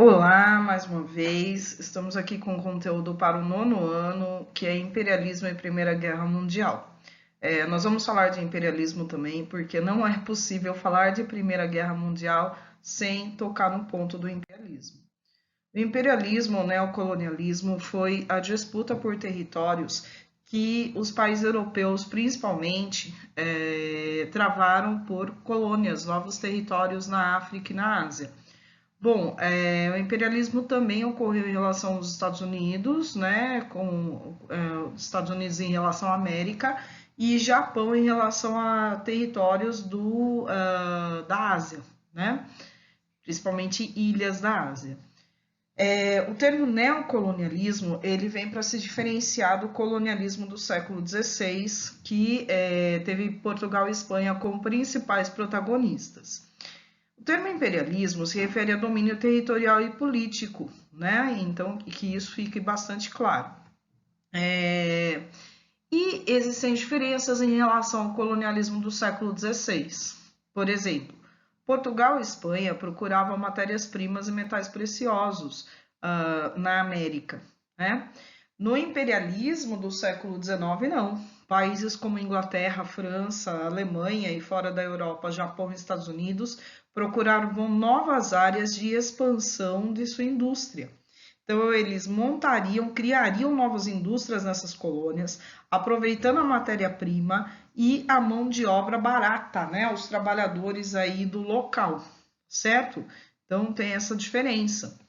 Olá, mais uma vez. Estamos aqui com conteúdo para o nono ano, que é Imperialismo e Primeira Guerra Mundial. Nós vamos falar de imperialismo também, porque não é possível falar de Primeira Guerra Mundial sem tocar no ponto do imperialismo. O imperialismo, o neocolonialismo, foi a disputa por territórios que os países europeus, principalmente, travaram por colônias, novos territórios na África e na Ásia. Bom, o imperialismo também ocorreu em relação aos Estados Unidos, né, com os Estados Unidos em relação à América e Japão em relação a territórios da Ásia, né, principalmente ilhas da Ásia. O termo neocolonialismo ele vem para se diferenciar do colonialismo do século XVI, que teve Portugal e Espanha como principais protagonistas. O termo imperialismo se refere a domínio territorial e político, né? Então, que isso fique bastante claro. E existem diferenças em relação ao colonialismo do século XVI. Por exemplo, Portugal e Espanha procuravam matérias-primas e metais preciosos na América, né? No imperialismo do século XIX, não. Países como Inglaterra, França, Alemanha e fora da Europa, Japão e Estados Unidos procuravam novas áreas de expansão de sua indústria. Então, eles montariam, criariam novas indústrias nessas colônias, aproveitando a matéria-prima e a mão de obra barata, né? Os trabalhadores aí do local, certo? Então, tem essa diferença.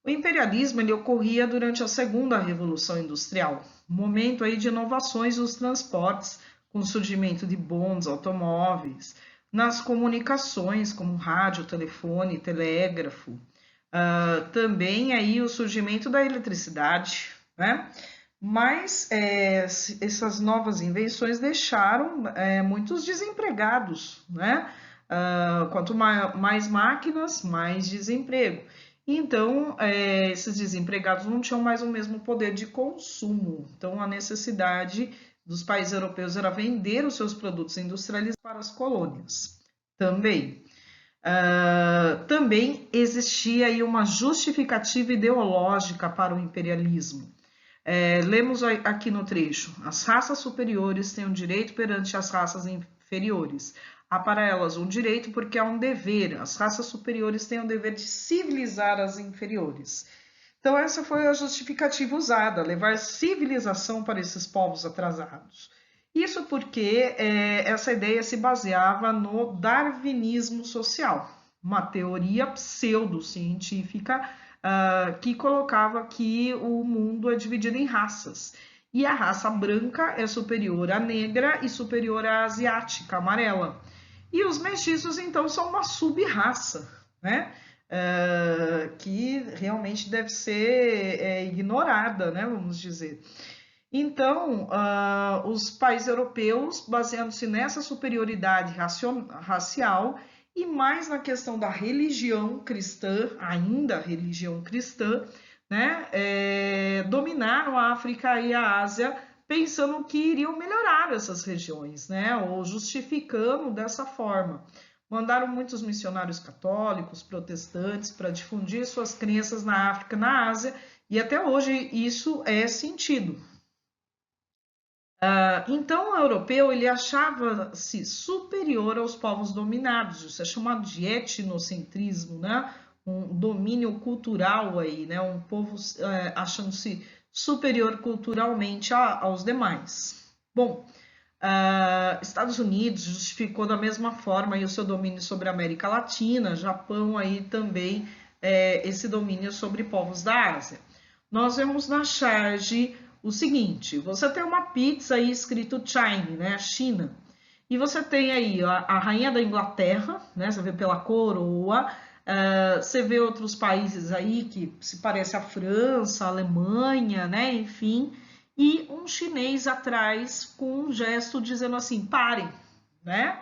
O imperialismo ele ocorria durante a Segunda Revolução Industrial, momento aí de inovações nos transportes, com o surgimento de bondes, automóveis, nas comunicações, como rádio, telefone, telégrafo, também aí o surgimento da eletricidade, né? Mas essas novas invenções deixaram muitos desempregados, né? Quanto mais máquinas, mais desemprego. Então, esses desempregados não tinham mais o mesmo poder de consumo. Então, a necessidade dos países europeus era vender os seus produtos industrializados para as colônias. Também existia aí uma justificativa ideológica para o imperialismo. Lemos aqui no trecho: as raças superiores têm um direito perante as raças inferiores. Há para elas um direito porque há um dever. As raças superiores têm o dever de civilizar as inferiores. Então, essa foi a justificativa usada, levar civilização para esses povos atrasados. Isso porque essa ideia se baseava no darwinismo social, uma teoria pseudocientífica que colocava que o mundo é dividido em raças. E a raça branca é superior à negra e superior à asiática, amarela. E os mestiços, então, são uma sub-raça, né? Que realmente deve ser ignorada, né? Vamos dizer. Então, os países europeus, baseando-se nessa superioridade racial e mais na questão da religião cristã, ainda religião cristã, né, dominaram a África e a Ásia pensando que iriam melhorar essas regiões, né, ou justificando dessa forma. Mandaram muitos missionários católicos, protestantes, para difundir suas crenças na África, na Ásia, e até hoje isso é sentido. Então, o europeu ele achava-se superior aos povos dominados, isso é chamado de etnocentrismo, né? Um domínio cultural aí, né? Um povo achando-se superior culturalmente aos demais. Bom, Estados Unidos justificou da mesma forma aí o seu domínio sobre a América Latina, Japão aí também esse domínio sobre povos da Ásia. Nós vemos na charge o seguinte: você tem uma pizza aí escrito China, né, China, e você tem aí a rainha da Inglaterra, né, você vê pela coroa, você vê outros países aí que se parece a França, a Alemanha, né, enfim, e um chinês atrás com um gesto dizendo assim, parem, né?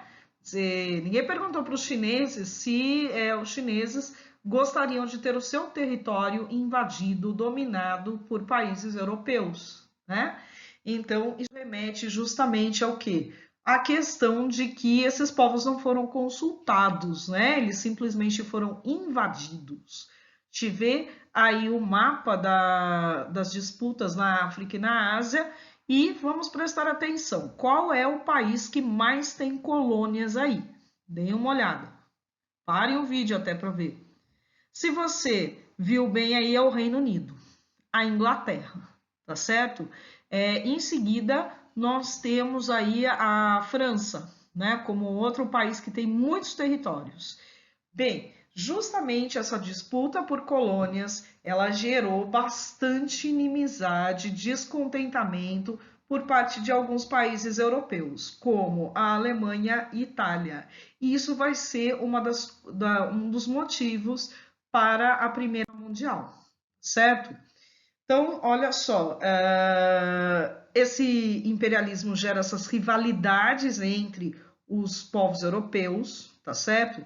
Ninguém perguntou para os chineses se os chineses gostariam de ter o seu território invadido, dominado por países europeus, né? Então, isso remete justamente ao quê? A questão de que esses povos não foram consultados, né? Eles simplesmente foram invadidos. te vê aí o mapa das disputas na África e na Ásia e vamos prestar atenção. Qual é o país que mais tem colônias aí? Deem uma olhada. Parem o vídeo até para ver. Se você viu bem aí, é o Reino Unido, a Inglaterra, tá certo? Em seguida, nós temos aí a França, né, como outro país que tem muitos territórios. Bem, justamente essa disputa por colônias, ela gerou bastante inimizade, descontentamento por parte de alguns países europeus, como a Alemanha e Itália. E isso vai ser um dos motivos para a Primeira Mundial, certo? Então, olha só, esse imperialismo gera essas rivalidades entre os povos europeus, tá certo?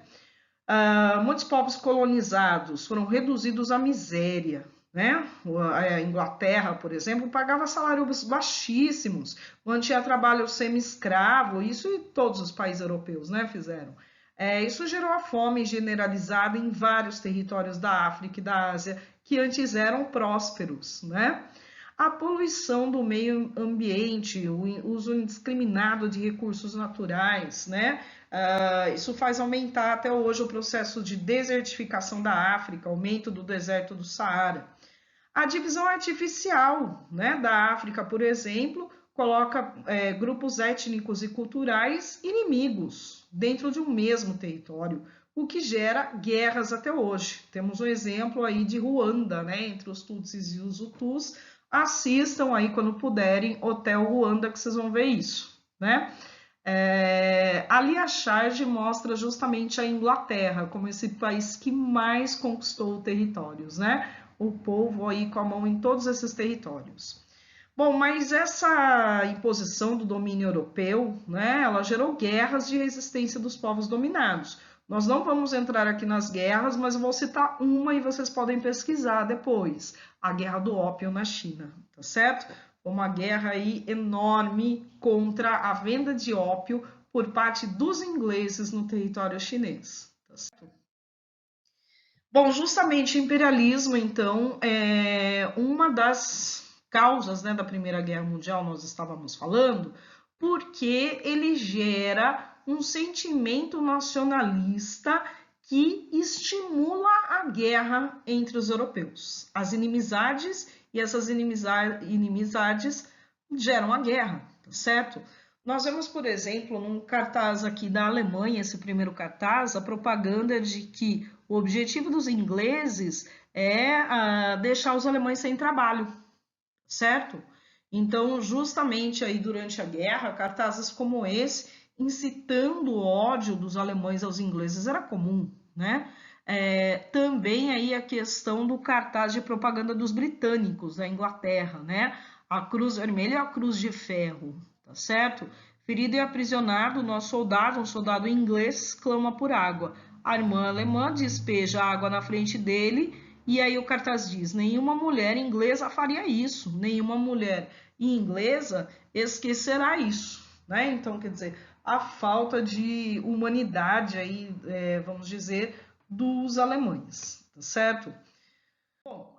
Muitos povos colonizados foram reduzidos à miséria, né? A Inglaterra, por exemplo, pagava salários baixíssimos, mantinha trabalho semi-escravo, isso e todos os países europeus, né, fizeram. Isso gerou a fome generalizada em vários territórios da África e da Ásia que antes eram prósperos, né? A poluição do meio ambiente, o uso indiscriminado de recursos naturais, né? Isso faz aumentar até hoje o processo de desertificação da África, aumento do deserto do Saara. A divisão artificial, né, da África, por exemplo, coloca grupos étnicos e culturais inimigos dentro de um mesmo território, o que gera guerras até hoje. Temos um exemplo aí de Ruanda, né, entre os Tutsis e os Hutus. Assistam aí quando puderem Hotel Ruanda que vocês vão ver isso, né? Ali a charge mostra justamente a Inglaterra como esse país que mais conquistou territórios, né? O povo aí com a mão em todos esses territórios. Bom, mas essa imposição do domínio europeu, né, ela gerou guerras de resistência dos povos dominados. Nós não vamos entrar aqui nas guerras, mas eu vou citar uma e vocês podem pesquisar depois. A Guerra do Ópio na China, tá certo? Uma guerra aí enorme contra a venda de ópio por parte dos ingleses no território chinês, tá certo? Bom, justamente o imperialismo, então, é uma das causas, né, da Primeira Guerra Mundial, nós estávamos falando, porque ele gera um sentimento nacionalista que estimula a guerra entre os europeus. As inimizades e essas inimizades geram a guerra, tá certo? Nós vemos, por exemplo, num cartaz aqui da Alemanha, esse primeiro cartaz, a propaganda de que o objetivo dos ingleses é deixar os alemães sem trabalho, certo? Então, justamente aí durante a guerra, cartazes como esse, incitando o ódio dos alemães aos ingleses, era comum, né? Também aí a questão do cartaz de propaganda dos britânicos da Inglaterra, né? A cruz vermelha e a cruz de ferro, tá certo? Ferido e aprisionado, nosso soldado, um soldado inglês, clama por água. A irmã alemã despeja água na frente dele e aí o cartaz diz: nenhuma mulher inglesa faria isso, nenhuma mulher inglesa esquecerá isso, né? Então, quer dizer, a falta de humanidade aí, vamos dizer, dos alemães, tá certo? Bom,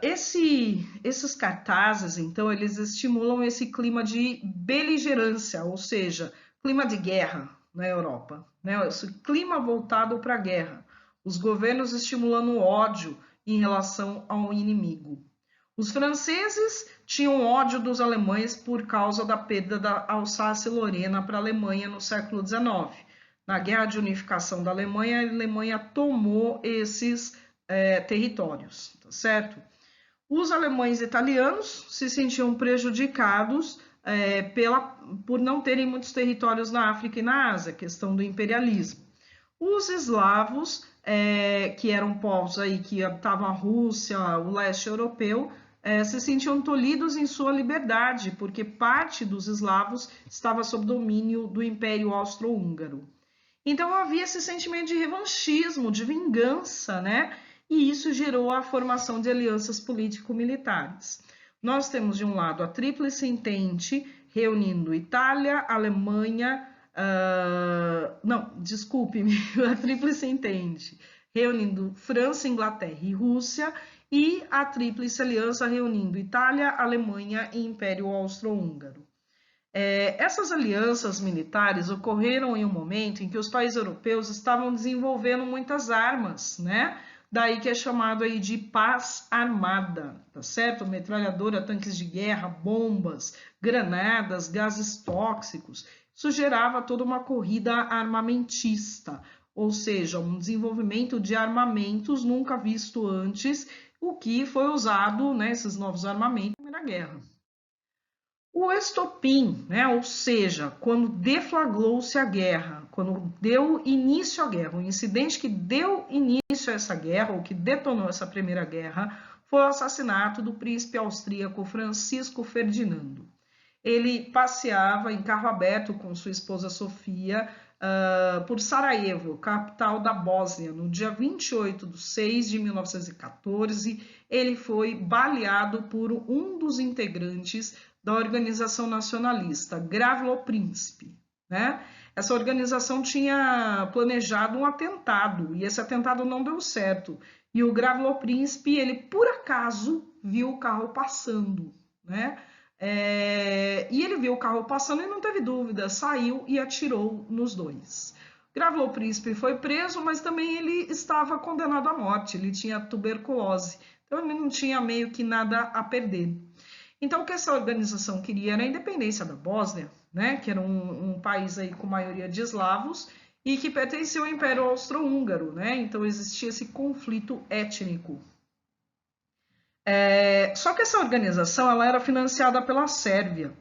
esses cartazes, então, eles estimulam esse clima de beligerância, ou seja, clima de guerra na Europa, né? Esse clima voltado para a guerra, os governos estimulando o ódio em relação ao inimigo. Os franceses tinham ódio dos alemães por causa da perda da Alsácia-Lorena para a Alemanha no século XIX. Na Guerra de Unificação da Alemanha, a Alemanha tomou esses territórios, tá certo? Os alemães italianos se sentiam prejudicados por não terem muitos territórios na África e na Ásia, questão do imperialismo. Os eslavos, que eram povos aí que habitavam a Rússia, o leste europeu, se sentiam tolhidos em sua liberdade, porque parte dos eslavos estava sob domínio do Império Austro-Húngaro. Então havia esse sentimento de revanchismo, de vingança, né? E isso gerou a formação de alianças político-militares. Nós temos de um lado a Tríplice Entente, reunindo Itália, Alemanha, não, desculpe-me, a Tríplice Entente, reunindo França, Inglaterra e Rússia, e a Tríplice Aliança, reunindo Itália, Alemanha e Império Austro-Húngaro. Essas alianças militares ocorreram em um momento em que os países europeus estavam desenvolvendo muitas armas, né? Daí que é chamado aí de paz armada, tá certo? Metralhadora, tanques de guerra, bombas, granadas, gases tóxicos. Isso gerava toda uma corrida armamentista, ou seja, um desenvolvimento de armamentos nunca visto antes, o que foi usado, né, esses novos armamentos na Primeira Guerra. O estopim, né, ou seja, quando deflagrou-se a guerra, quando deu início à guerra, o incidente que deu início a essa guerra, ou que detonou essa Primeira Guerra, foi o assassinato do príncipe austríaco Francisco Ferdinando. Ele passeava em carro aberto com sua esposa Sofia por Sarajevo, capital da Bósnia. No dia 28 de 6 de 1914, ele foi baleado por um dos integrantes da organização nacionalista, Gavro Príncipe, né? Essa organização tinha planejado um atentado e esse atentado não deu certo. E o Gavro Príncipe, ele por acaso viu o carro passando, né? E ele viu o carro passando e não teve dúvida, saiu e atirou nos dois. Gavro Príncipe foi preso, mas também ele estava condenado à morte, ele tinha tuberculose, então ele não tinha meio que nada a perder. Então, o que essa organização queria era a independência da Bósnia, né, que era um país aí com maioria de eslavos e que pertencia ao Império Austro-Húngaro, né? Então existia esse conflito étnico. Só que essa organização ela era financiada pela Sérvia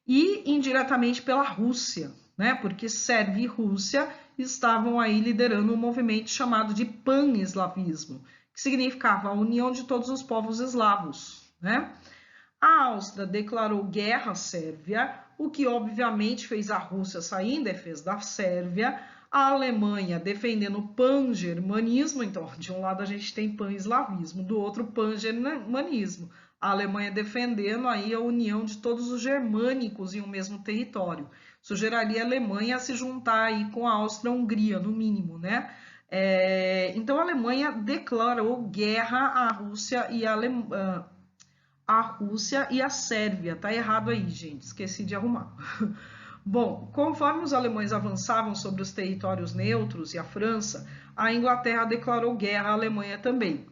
e indiretamente pela Rússia, né? Porque Sérvia e Rússia estavam aí liderando um movimento chamado de pan-eslavismo, que significava a união de todos os povos eslavos, né? A Áustria declarou guerra à Sérvia, o que obviamente fez a Rússia sair em defesa da Sérvia, a Alemanha defendendo o pan-germanismo, então de um lado a gente tem pan-eslavismo, do outro pan-germanismo. A Alemanha defendendo aí a união de todos os germânicos em um mesmo território. Isso geraria a Alemanha a se juntar aí com a Áustria-Hungria, no mínimo, né? Então a Alemanha declarou guerra à Rússia e a Rússia e a Sérvia. Tá errado aí, gente, esqueci de arrumar. Bom, conforme os alemães avançavam sobre os territórios neutros e a França, a Inglaterra declarou guerra à Alemanha também.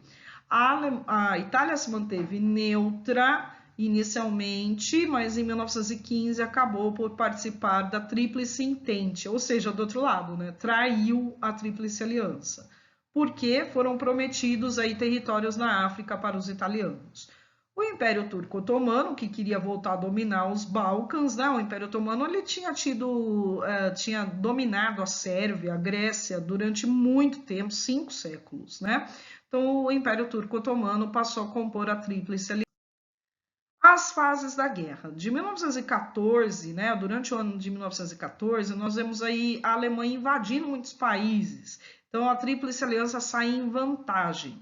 A Itália se manteve neutra inicialmente, mas em 1915 acabou por participar da Tríplice Entente, ou seja, do outro lado, né? Traiu a Tríplice Aliança, porque foram prometidos aí territórios na África para os italianos. O Império Turco Otomano, que queria voltar a dominar os Balcãs, né? O Império Otomano ele tinha dominado a Sérvia, a Grécia durante muito tempo, 5 séculos, né? Então o Império Turco Otomano passou a compor a Tríplice Aliança. As fases da guerra. De 1914, né, durante o ano de 1914, nós vemos aí a Alemanha invadindo muitos países. Então a Tríplice Aliança sai em vantagem.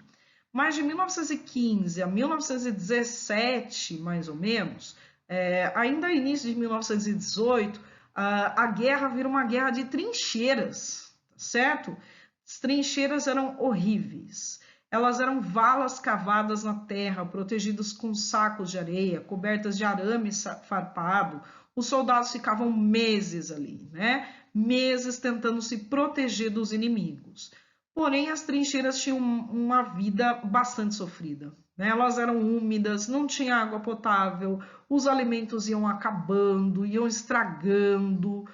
Mas de 1915 a 1917, mais ou menos, ainda início de 1918, a guerra vira uma guerra de trincheiras, certo? As trincheiras eram horríveis. Elas eram valas cavadas na terra, protegidas com sacos de areia, cobertas de arame farpado. Os soldados ficavam meses ali, né? Meses tentando se proteger dos inimigos. Porém, as trincheiras tinham uma vida bastante sofrida, né? Elas eram úmidas, não tinha água potável, os alimentos iam acabando, iam estragando,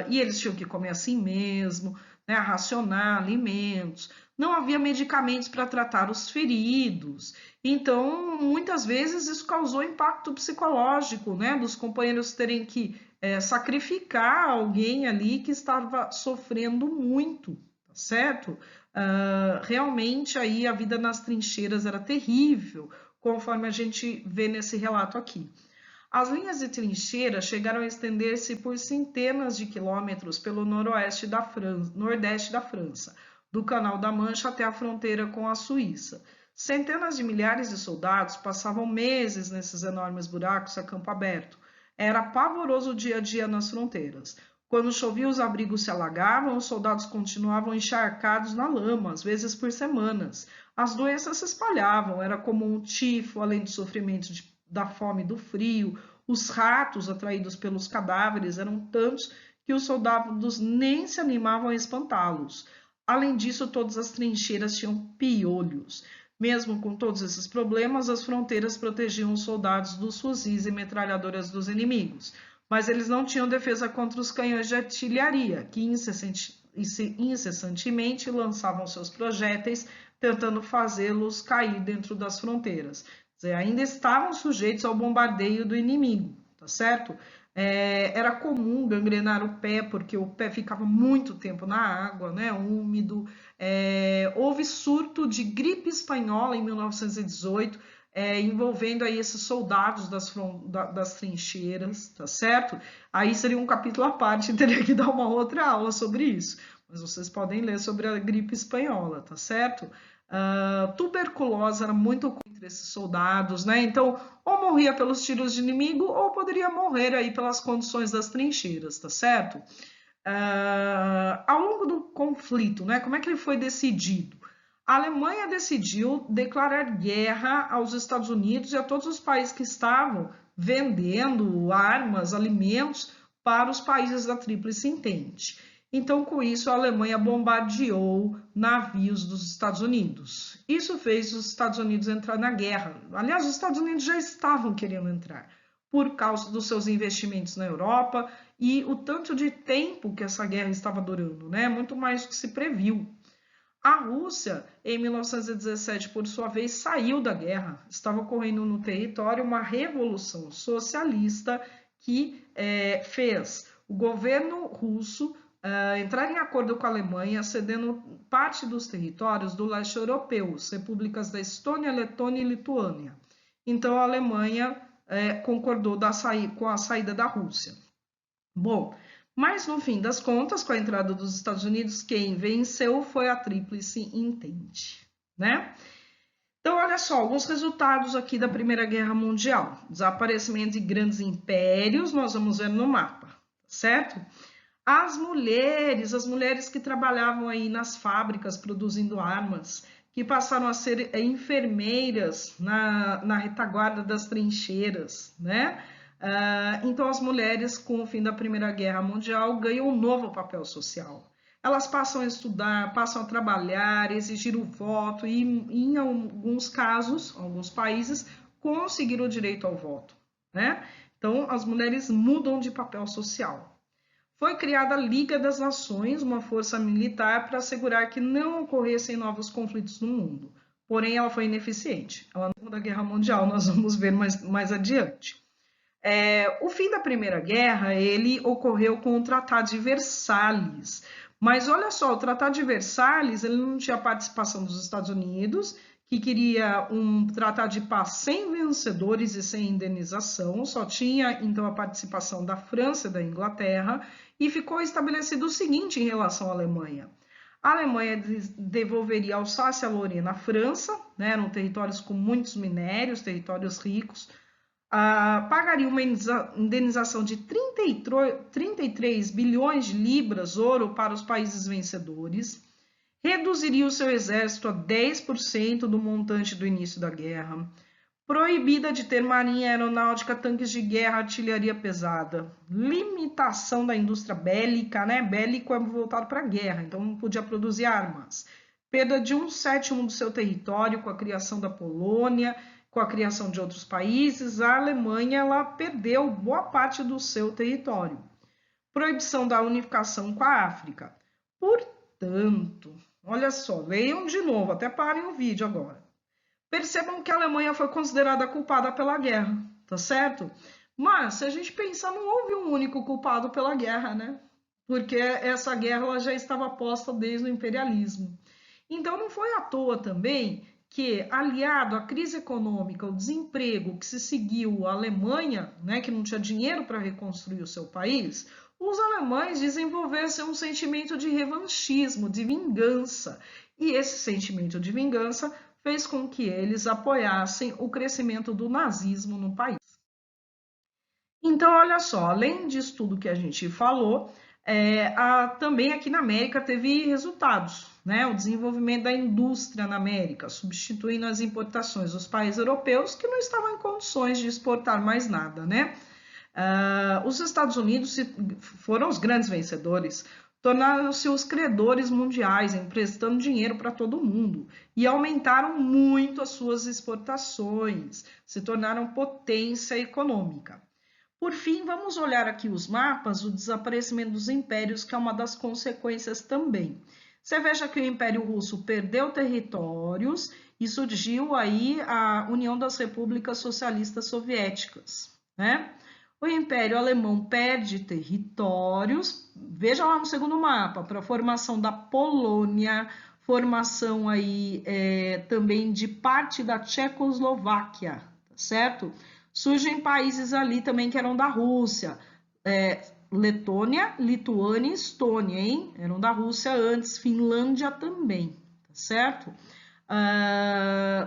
e eles tinham que comer assim mesmo, né? Racionar alimentos. Não havia medicamentos para tratar os feridos. Então, muitas vezes isso causou impacto psicológico, né? Dos companheiros terem que sacrificar alguém ali que estava sofrendo muito. Certo? Realmente aí a vida nas trincheiras era terrível, conforme a gente vê nesse relato aqui. As linhas de trincheira chegaram a estender-se por centenas de quilômetros pelo nordeste da França, do Canal da Mancha até a fronteira com a Suíça. Centenas de milhares de soldados passavam meses nesses enormes buracos a campo aberto. Era pavoroso o dia a dia nas fronteiras. Quando chovia, os abrigos se alagavam, os soldados continuavam encharcados na lama, às vezes por semanas. As doenças se espalhavam, era comum o tifo, além do sofrimento da fome e do frio. Os ratos, atraídos pelos cadáveres, eram tantos que os soldados nem se animavam a espantá-los. Além disso, todas as trincheiras tinham piolhos. Mesmo com todos esses problemas, as fronteiras protegiam os soldados dos fuzis e metralhadoras dos inimigos, mas eles não tinham defesa contra os canhões de artilharia, que incessantemente lançavam seus projéteis, tentando fazê-los cair dentro das fronteiras. Quer dizer, ainda estavam sujeitos ao bombardeio do inimigo, tá certo? Era comum gangrenar o pé, porque o pé ficava muito tempo na água, né, úmido. Houve surto de gripe espanhola em 1918, envolvendo aí esses soldados das trincheiras, tá certo? Aí seria um capítulo à parte, teria que dar uma outra aula sobre isso, mas vocês podem ler sobre a gripe espanhola, tá certo? Tuberculose era muito comum entre esses soldados, né? Então, ou morria pelos tiros de inimigo, ou poderia morrer aí pelas condições das trincheiras, tá certo? Ao longo do conflito, né? Como é que ele foi decidido? A Alemanha decidiu declarar guerra aos Estados Unidos e a todos os países que estavam vendendo armas, alimentos para os países da Tríplice Entente. Então, com isso, a Alemanha bombardeou navios dos Estados Unidos. Isso fez os Estados Unidos entrar na guerra. Aliás, os Estados Unidos já estavam querendo entrar por causa dos seus investimentos na Europa e o tanto de tempo que essa guerra estava durando, né? Muito mais do que se previu. A Rússia, em 1917, por sua vez, saiu da guerra. Estava ocorrendo no território uma revolução socialista que fez o governo russo entrar em acordo com a Alemanha, cedendo parte dos territórios do leste europeu, as repúblicas da Estônia, Letônia e Lituânia. Então, a Alemanha concordou com a saída da Rússia. Bom, mas no fim das contas, com a entrada dos Estados Unidos, quem venceu foi a Tríplice Entente, né? Então, olha só, alguns resultados aqui da Primeira Guerra Mundial. Desaparecimento de grandes impérios, nós vamos ver no mapa, certo? As mulheres que trabalhavam aí nas fábricas produzindo armas, que passaram a ser enfermeiras na retaguarda das trincheiras, né? Então, as mulheres, com o fim da Primeira Guerra Mundial, ganham um novo papel social. Elas passam a estudar, passam a trabalhar, exigir o voto e, em alguns casos, alguns países, conseguir o direito ao voto, né? Então, as mulheres mudam de papel social. Foi criada a Liga das Nações, uma força militar para assegurar que não ocorressem novos conflitos no mundo. Porém, ela foi ineficiente. Ela não da Guerra Mundial, nós vamos ver mais adiante. O fim da Primeira Guerra, ele ocorreu com o Tratado de Versalhes. Mas olha só, o Tratado de Versalhes, ele não tinha participação dos Estados Unidos, que queria um tratado de paz sem vencedores e sem indenização, só tinha então a participação da França e da Inglaterra, e ficou estabelecido o seguinte em relação à Alemanha. A Alemanha devolveria Alsácia-Lorena à França, né, eram territórios com muitos minérios, territórios ricos, pagaria uma indenização de 33 bilhões de libras, ouro, para os países vencedores, reduziria o seu exército a 10% do montante do início da guerra, proibida de ter marinha aeronáutica, tanques de guerra, artilharia pesada, limitação da indústria bélica, né? Bélico é voltado para a guerra, então não podia produzir armas, perda de 1/7 do seu território com a criação da Polônia, com a criação de outros países. A Alemanha ela perdeu boa parte do seu território, proibição da unificação com a África. Portanto, olha só, leiam de novo, até parem o vídeo agora. Percebam que a Alemanha foi considerada culpada pela guerra, tá certo? Mas, se a gente pensar, não houve um único culpado pela guerra, né? Porque essa guerra ela já estava posta desde o imperialismo. Então, não foi à toa também que, aliado à crise econômica, o desemprego que se seguiu à Alemanha, né, que não tinha dinheiro para reconstruir o seu país, os alemães desenvolvessem um sentimento de revanchismo, de vingança. E esse sentimento de vingança fez com que eles apoiassem o crescimento do nazismo no país. Então, olha só, além disso tudo que a gente falou, Também aqui na América teve resultados, né? O desenvolvimento da indústria na América, substituindo as importações dos países europeus que não estavam em condições de exportar mais nada, né? Os Estados Unidos foram os grandes vencedores, tornaram-se os credores mundiais, emprestando dinheiro para todo mundo e aumentaram muito as suas exportações, se tornaram potência econômica. Por fim, vamos olhar aqui os mapas, o desaparecimento dos impérios, que é uma das consequências também. Você veja que o Império Russo perdeu territórios e surgiu aí a União das Repúblicas Socialistas Soviéticas, né? O Império Alemão perde territórios, veja lá no segundo mapa, para a formação da Polônia, formação aí também de parte da Tchecoslováquia, tá certo? Surgem países ali também que eram da Rússia, Letônia, Lituânia e Estônia, hein? Eram da Rússia antes, Finlândia também, tá certo?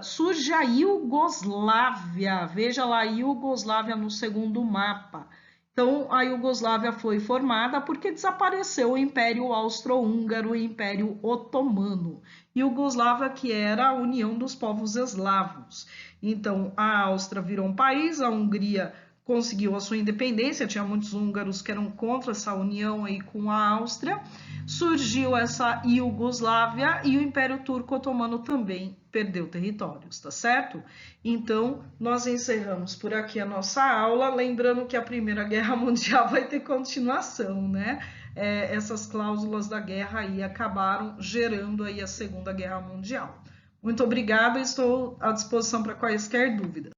Surge a Iugoslávia, veja lá, a Iugoslávia no segundo mapa. Então, a Iugoslávia foi formada porque desapareceu o Império Austro-Húngaro, o Império Otomano. Iugoslávia, que era a união dos povos eslavos. Então, a Áustria virou um país, a Hungria conseguiu a sua independência, tinha muitos húngaros que eram contra essa união aí com a Áustria. Surgiu essa Iugoslávia e o Império Turco-Otomano também perdeu territórios, tá certo? Então, nós encerramos por aqui a nossa aula, lembrando que a Primeira Guerra Mundial vai ter continuação, né? Essas cláusulas da guerra aí acabaram gerando aí a Segunda Guerra Mundial. Muito obrigada, estou à disposição para quaisquer dúvidas.